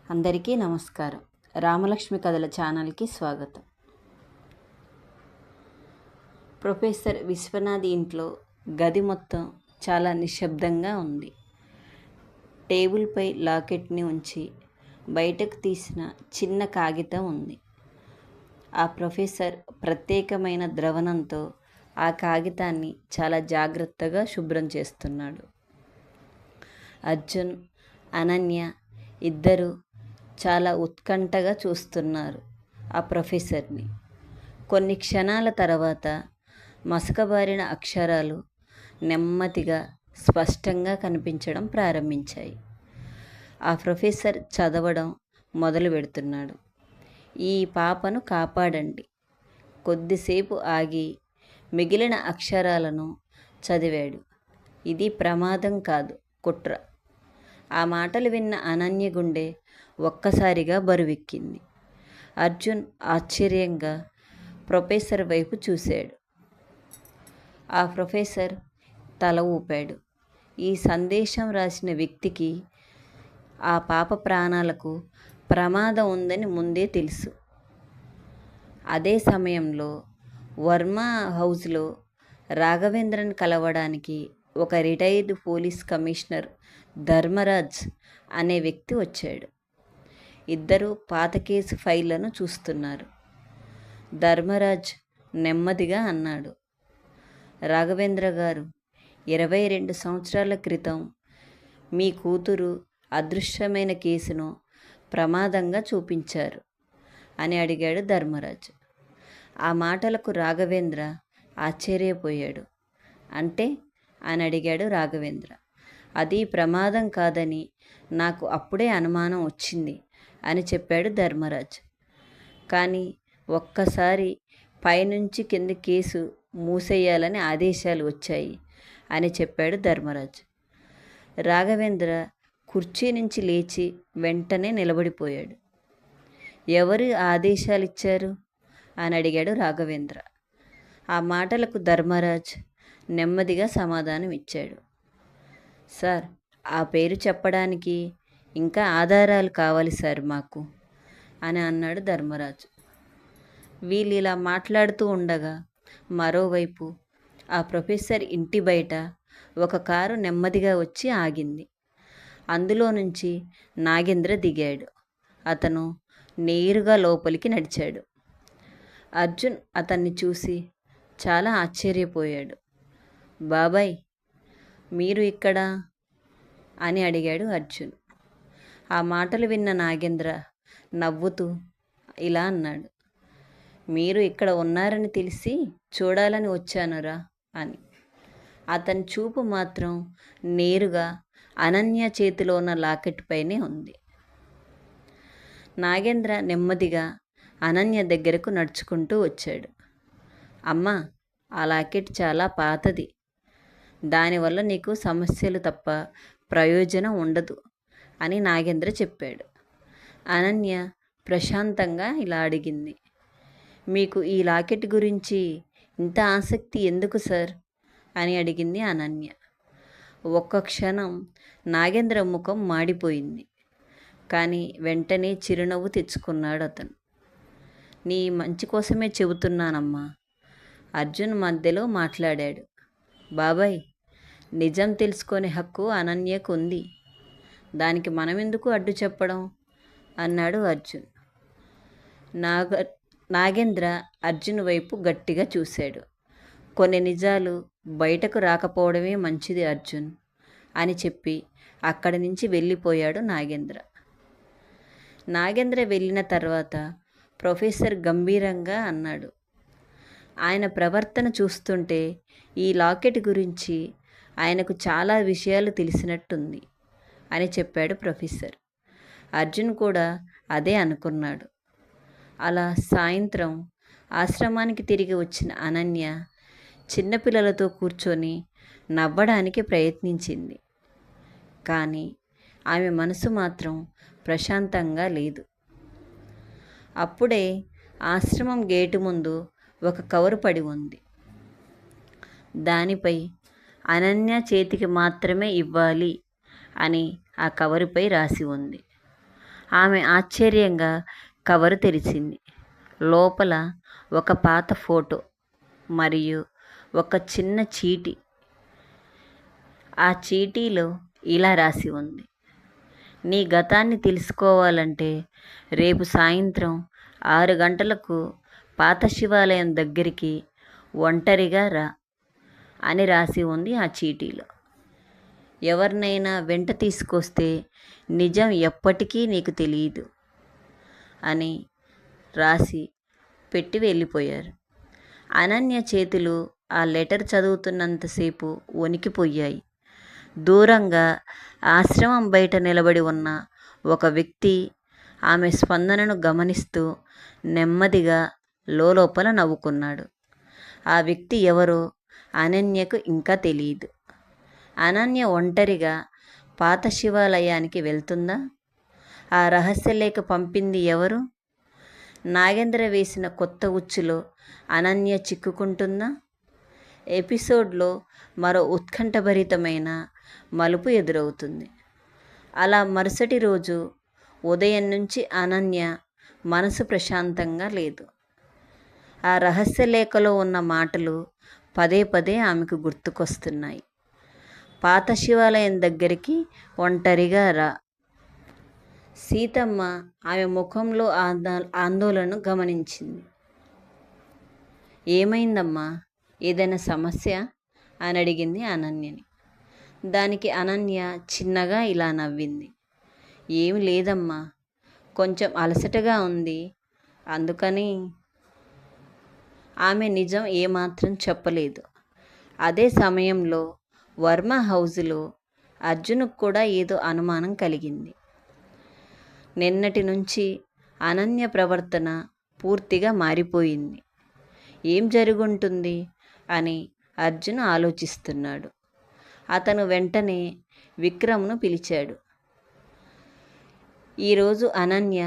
అందరికీ నమస్కారం. రామలక్ష్మి కథల ఛానల్కి స్వాగతం. ప్రొఫెసర్ విశ్వనాథ్ ఇంట్లో గది మొత్తం చాలా నిశ్శబ్దంగా ఉంది. టేబుల్పై లాకెట్ని ఉంచి బయటకు తీసిన చిన్న కాగితం ఉంది. ఆ ప్రొఫెసర్ ప్రత్యేకమైన ద్రవణంతో ఆ కాగితాన్ని చాలా జాగ్రత్తగా శుభ్రం చేస్తున్నాడు. అర్జున్, అనన్య ఇద్దరు చాలా ఉత్కంఠగా చూస్తున్నారు ఆ ప్రొఫెసర్ని. కొన్ని క్షణాల తర్వాత మసకబారిన అక్షరాలు నెమ్మదిగా స్పష్టంగా కనిపించడం ప్రారంభించాయి. ఆ ప్రొఫెసర్ చదవడం మొదలు పెడుతున్నాడు. ఈ పాపను కాపాడండి. కొద్దిసేపు ఆగి మిగిలిన అక్షరాలను చదివాడు. ఇది ప్రమాదం కాదు, కుట్ర. ఆ మాటలు విన్న అనన్య గుండె ఒక్కసారిగా బరువెక్కింది. అర్జున్ ఆశ్చర్యంగా ప్రొఫెసర్ వైపు చూశాడు. ఆ ప్రొఫెసర్ తల ఊపాడు. ఈ సందేశం రాసిన వ్యక్తికి ఆ పాప ప్రాణాలకు ప్రమాదం ఉందని ముందే తెలుసు. అదే సమయంలో వర్మ హౌస్లో రాఘవేంద్రన్ కలవడానికి ఒక రిటైర్డ్ పోలీస్ కమిషనర్ ధర్మరాజ్ అనే వ్యక్తి వచ్చాడు. ఇద్దరు పాత కేసు ఫైళ్లను చూస్తున్నారు. ధర్మరాజ్ నెమ్మదిగా అన్నాడు, రాఘవేంద్ర గారు, 22 సంవత్సరాల క్రితం మీ కూతురు అదృశ్యమైన కేసును ప్రమాదంగా చూపించారు అని అడిగాడు ధర్మరాజ్. ఆ మాటలకు రాఘవేంద్ర ఆశ్చర్యపోయాడు. అంటే అని అడిగాడు రాఘవేంద్ర. అది ప్రమాదం కాదని నాకు అప్పుడే అనుమానం వచ్చింది అని చెప్పాడు ధర్మరాజ్. కానీ ఒక్కసారి పైనుంచి కింద కేసు మూసేయాలని ఆదేశాలు వచ్చాయి అని చెప్పాడు ధర్మరాజ్. రాఘవేంద్ర కుర్చీ నుంచి లేచి వెంటనే నిలబడిపోయాడు. ఎవరు ఆదేశాలు ఇచ్చారు అని అడిగాడు రాఘవేంద్ర. ఆ మాటలకు ధర్మరాజ్ నెమ్మదిగా సమాధానం ఇచ్చాడు. సార్, ఆ పేరు చెప్పడానికి ఇంకా ఆధారాలు కావాలి సార్ మాకు అని అన్నాడు ధర్మరాజు. వీళ్ళు ఇలా మాట్లాడుతూ ఉండగా మరోవైపు ఆ ప్రొఫెసర్ ఇంటి బయట ఒక కారు నెమ్మదిగా వచ్చి ఆగింది. అందులో నుంచి నాగేంద్ర దిగాడు. అతను నేరుగా లోపలికి నడిచాడు. అర్జున్ అతన్ని చూసి చాలా ఆశ్చర్యపోయాడు. బాబాయ్, మీరు ఇక్కడ అని అడిగాడు అర్జున్. ఆ మాటలు విన్న నాగేంద్ర నవ్వుతూ ఇలా అన్నాడు, మీరు ఇక్కడ ఉన్నారని తెలిసి చూడాలని వచ్చానురా అని. అతని చూపు మాత్రం నేరుగా అనన్య చేతిలో ఉన్న లాకెట్ పైనే ఉంది. నాగేంద్ర నెమ్మదిగా అనన్య దగ్గరకు నడుచుకుంటూ వచ్చాడు. అమ్మా, ఆ లాకెట్ చాలా పాతది. దానివల్ల నీకు సమస్యలు తప్ప ప్రయోజనం ఉండదు అని నాగేంద్ర చెప్పాడు. అనన్య ప్రశాంతంగా ఇలా అడిగింది, మీకు ఈ లాకెట్ గురించి ఇంత ఆసక్తి ఎందుకు సార్ అని అడిగింది అనన్య. ఒక్క క్షణం నాగేంద్ర ముఖం మాడిపోయింది. కానీ వెంటనే చిరునవ్వు తెచ్చుకున్నాడు అతను. నీ మంచి కోసమే చెబుతున్నానమ్మా. అర్జున్ మధ్యలో మాట్లాడాడు. బాబాయ్, నిజం తెలుసుకునే హక్కు అనన్యకు ఉంది. దానికి మనమెందుకు అడ్డు చెప్పడం అన్నాడు అర్జున్. నాగేంద్ర అర్జున్ వైపు గట్టిగా చూశాడు. కొన్ని నిజాలు బయటకు రాకపోవడమే మంచిది అర్జున్ అని చెప్పి అక్కడి నుంచి వెళ్ళిపోయాడు నాగేంద్ర. నాగేంద్ర వెళ్ళిన తర్వాత ప్రొఫెసర్ గంభీరంగా అన్నాడు, ఆయన ప్రవర్తన చూస్తుంటే ఈ లాకెట్ గురించి ఆయనకు చాలా విషయాలు తెలిసినట్టుంది అని చెప్పాడు ప్రొఫెసర్. అర్జున్ కూడా అదే అనుకున్నాడు. అలా సాయంత్రం ఆశ్రమానికి తిరిగి వచ్చిన అనన్య చిన్నపిల్లలతో కూర్చొని నవ్వడానికి ప్రయత్నించింది. కానీ ఆమె మనసు మాత్రం ప్రశాంతంగా లేదు. అప్పుడే ఆశ్రమం గేటు ముందు ఒక కవరు పడి ఉంది. దానిపై అనన్య చేతికి మాత్రమే ఇవ్వాలి అని ఆ కవరుపై రాసి ఉంది. ఆమె ఆశ్చర్యంగా కవరు తెరిచింది. లోపల ఒక పాత ఫోటో మరియు ఒక చిన్న చీటీ. ఆ చీటీలో ఇలా రాసి ఉంది: నీ గతాన్ని తెలుసుకోవాలంటే రేపు సాయంత్రం 6 గంటలకు పాత శివాలయం దగ్గరికి ఒంటరిగా రా అని రాసి ఉంది ఆ చీటీలో. ఎవరినైనా వెంట తీసుకొస్తే నిజం ఎప్పటికీ నీకు తెలియదు అని రాసి పెట్టి వెళ్ళిపోయారు. అనన్య చేతులు ఆ లెటర్ చదువుతున్నంతసేపు వణికిపోయాయి. దూరంగా ఆశ్రమం బయట నిలబడి ఉన్న ఒక వ్యక్తి ఆమె స్పందనను గమనిస్తూ నెమ్మదిగా లోపల నవ్వుకున్నాడు. ఆ వ్యక్తి ఎవరో అనన్యకు ఇంకా తెలియదు. అనన్య ఒంటరిగా పాత శివాలయానికి వెళ్తుందా? ఆ రహస్యలేఖ పంపింది ఎవరు? నాగేంద్ర వేసిన కొత్త ఉచ్చులో అనన్య చిక్కుకుంటుందా? ఎపిసోడ్లో మరో ఉత్కంఠభరితమైన మలుపు ఎదురవుతుంది. అలా మరుసటి రోజు ఉదయం నుంచి అనన్య మనసు ప్రశాంతంగా లేదు. ఆ రహస్యలేఖలో ఉన్న మాటలు పదే పదే ఆమెకు గుర్తుకొస్తున్నాయి. పాత శివాలయం దగ్గరికి ఒంటరిగా రా. సీతమ్మ ఆమె ముఖంలో ఆందోళన గమనించింది. ఏమైందమ్మా, ఏదైనా సమస్య అని అడిగింది అనన్యని. దానికి అనన్య చిన్నగా ఇలా నవ్వింది. ఏమి లేదమ్మా, కొంచెం అలసటగా ఉంది, అందుకని. ఆమె నిజం ఏమాత్రం చెప్పలేదు. అదే సమయంలో వర్మ హౌజులో అర్జున్కు కూడా ఏదో అనుమానం కలిగింది. నిన్నటి నుంచి అనన్య ప్రవర్తన పూర్తిగా మారిపోయింది. ఏం జరుగుంటుంది అని అర్జున్ ఆలోచిస్తున్నాడు. అతను వెంటనే విక్రమ్ను పిలిచాడు. ఈరోజు అనన్య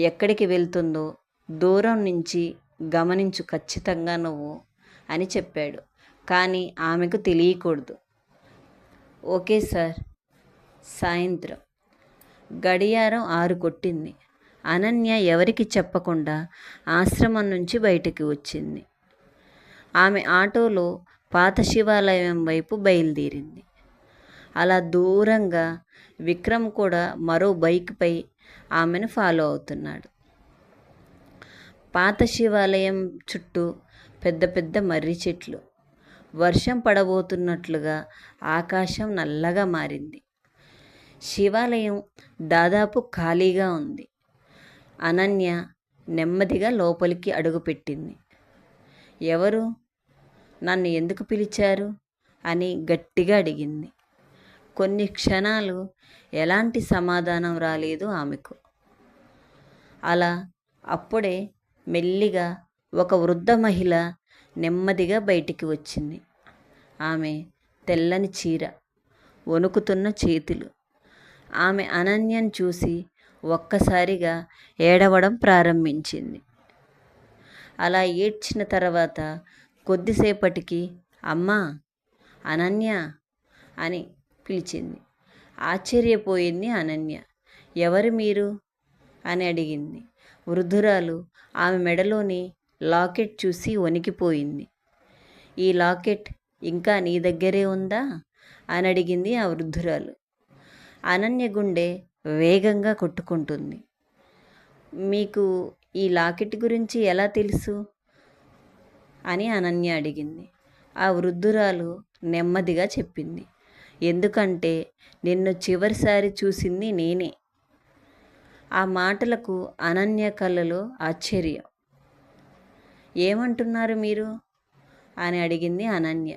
ఎక్కడికి వెళ్తుందో దూరం నుంచి గమనించు ఖచ్చితంగా నువ్వు అని చెప్పాడు. కానీ ఆమెకు తెలియకూడదు. Okay sir. సాయంత్రం గడియారం 6 కొట్టింది. అనన్య ఎవరికి చెప్పకుండా ఆశ్రమం నుంచి బయటికి వచ్చింది. ఆమె ఆటోలో పాత శివాలయం వైపు బయలుదేరింది. అలా దూరంగా విక్రమ్ కూడా మరో బైక్పై ఆమెను ఫాలో అవుతున్నాడు. పాత శివాలయం చుట్టూ పెద్ద పెద్ద మర్రి చెట్లు. వర్షం పడబోతున్నట్లుగా ఆకాశం నల్లగా మారింది. శివాలయం దాదాపు ఖాళీగా ఉంది. అనన్య నెమ్మదిగా లోపలికి అడుగుపెట్టింది. ఎవరు? నన్ను ఎందుకు పిలిచారు అని గట్టిగా అడిగింది. కొన్ని క్షణాలు ఎలాంటి సమాధానం రాలేదు ఆమెకు. అప్పుడే మెల్లిగా ఒక వృద్ధ మహిళ నెమ్మదిగా బయటికి వచ్చింది. ఆమె తెల్లని చీర, వణుకుతున్న చేతులు. ఆమె అనన్యను చూసి ఒక్కసారిగా ఏడవడం ప్రారంభించింది. అలా ఏడ్చిన తర్వాత కొద్దిసేపటికి అమ్మా, అనన్య అని పిలిచింది. ఆశ్చర్యపోయింది అనన్య. ఎవరు మీరు అని అడిగింది. వృద్ధురాలు ఆమె మెడలోని లాకెట్ చూసి వణికిపోయింది. ఈ లాకెట్ ఇంకా నీ దగ్గరే ఉందా అని అడిగింది ఆ వృద్ధురాలు. అనన్య గుండె వేగంగా కొట్టుకుంటుంది. మీకు ఈ లాకెట్ గురించి ఎలా తెలుసు అని అనన్య అడిగింది. ఆ వృద్ధురాలు నెమ్మదిగా చెప్పింది. ఎందుకంటే నిన్ను చివరిసారి చూసింది నేనే. ఆ మాటలకు అనన్య కళ్ళలో ఆశ్చర్యం. ఏమంటున్నారు మీరు అని అడిగింది అనన్య.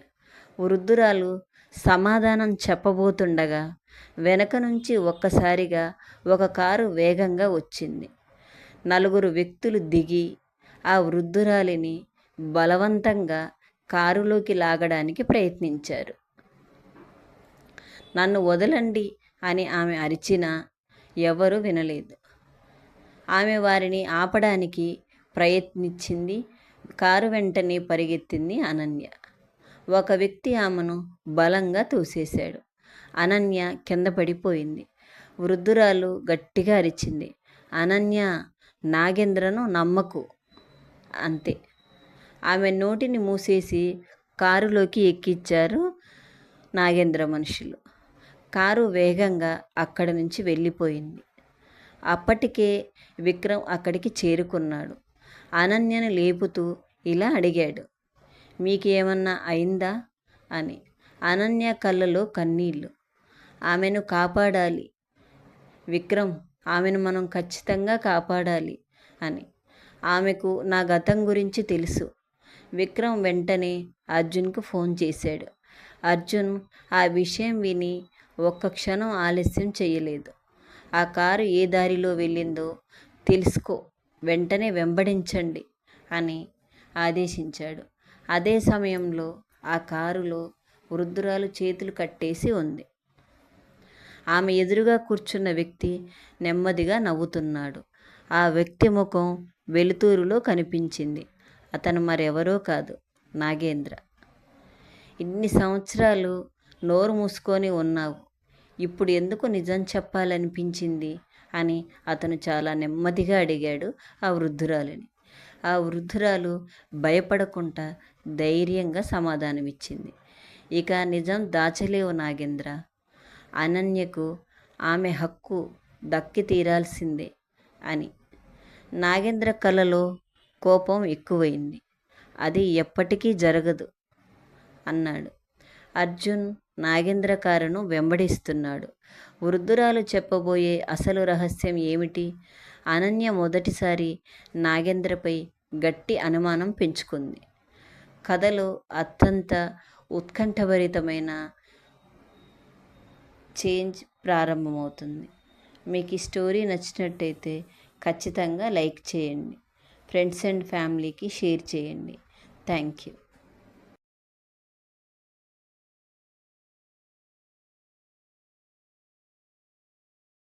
వృద్ధురాలు సమాధానం చెప్పబోతుండగా వెనక నుంచి ఒక్కసారిగా ఒక కారు వేగంగా వచ్చింది. 4 వ్యక్తులు దిగి ఆ వృద్ధురాలిని బలవంతంగా కారులోకి లాగడానికి ప్రయత్నించారు. నన్ను వదలండి అని ఆమె అరిచినా ఎవరూ వినలేదు. ఆమె వారిని ఆపడానికి ప్రయత్నించింది. కారు వెంటనే పరిగెత్తింది అనన్య. ఒక వ్యక్తి ఆమెను బలంగా తోసేశాడు. అనన్య కింద పడిపోయింది. వృద్ధురాలు గట్టిగా అరిచింది. అనన్య, నాగేంద్రను నమ్మకు అంతే. ఆమె నోటిని మూసేసి కారులోకి ఎక్కించారు నాగేంద్ర మనుషులు. కారు వేగంగా అక్కడి నుంచి వెళ్ళిపోయింది. అప్పటికే విక్రమ్ అక్కడికి చేరుకున్నాడు. అనన్యను లేపుతూ ఇలా అడిగాడు, మీకేమన్నా అయిందా అని. అనన్య కళ్ళలో కన్నీళ్ళు. ఆమెను కాపాడాలి విక్రమ్, ఆమెను మనం ఖచ్చితంగా కాపాడాలి అని. ఆమెకు నా గతం గురించి తెలుసు. విక్రమ్ వెంటనే అర్జున్కు ఫోన్ చేశాడు. అర్జున్ ఆ విషయం విని ఒక్క క్షణం ఆలస్యం చేయలేదు. ఆ కారు ఏ దారిలో వెళ్ళిందో తెలుసుకో, వెంటనే వెంబడించండి అని ఆదేశించాడు. అదే సమయంలో ఆ కారులో వృద్ధురాలు చేతులు కట్టేసి ఉంది. ఆమె ఎదురుగా కూర్చున్న వ్యక్తి నెమ్మదిగా నవ్వుతున్నాడు. ఆ వ్యక్తి ముఖం వెలుతురులో కనిపించింది. అతను మరెవరో కాదు, నాగేంద్ర. ఇన్ని సంవత్సరాలు నోరు మూసుకొని ఉన్నావు, ఇప్పుడు ఎందుకు నిజం చెప్పాలనిపించింది అని అతను చాలా నెమ్మదిగా అడిగాడు ఆ వృద్ధురాలిని. ఆ వృద్ధురాలు భయపడకుండా ధైర్యంగా సమాధానమిచ్చింది. ఇక నిజం దాచలేవు నాగేంద్ర. అనన్యకు ఆమె హక్కు దక్కి తీరాల్సిందే అని. నాగేంద్ర కళ్ళలో కోపం ఎక్కువైంది. అది ఎప్పటికీ జరగదు అన్నాడు. అర్జున్ నాగేంద్ర కారును వెంబడిస్తున్నాడు. వృద్ధురాలు చెప్పబోయే అసలు రహస్యం ఏమిటి? అనన్య మొదటిసారి నాగేంద్రపై గట్టి అనుమానం పెంచుకుంది. కథలో అత్యంత ఉత్కంఠభరితమైన చేంజ్ ప్రారంభమవుతుంది. మీకు ఈ స్టోరీ నచ్చినట్టయితే ఖచ్చితంగా లైక్ చేయండి. ఫ్రెండ్స్ అండ్ ఫ్యామిలీకి షేర్ చేయండి. Thank you.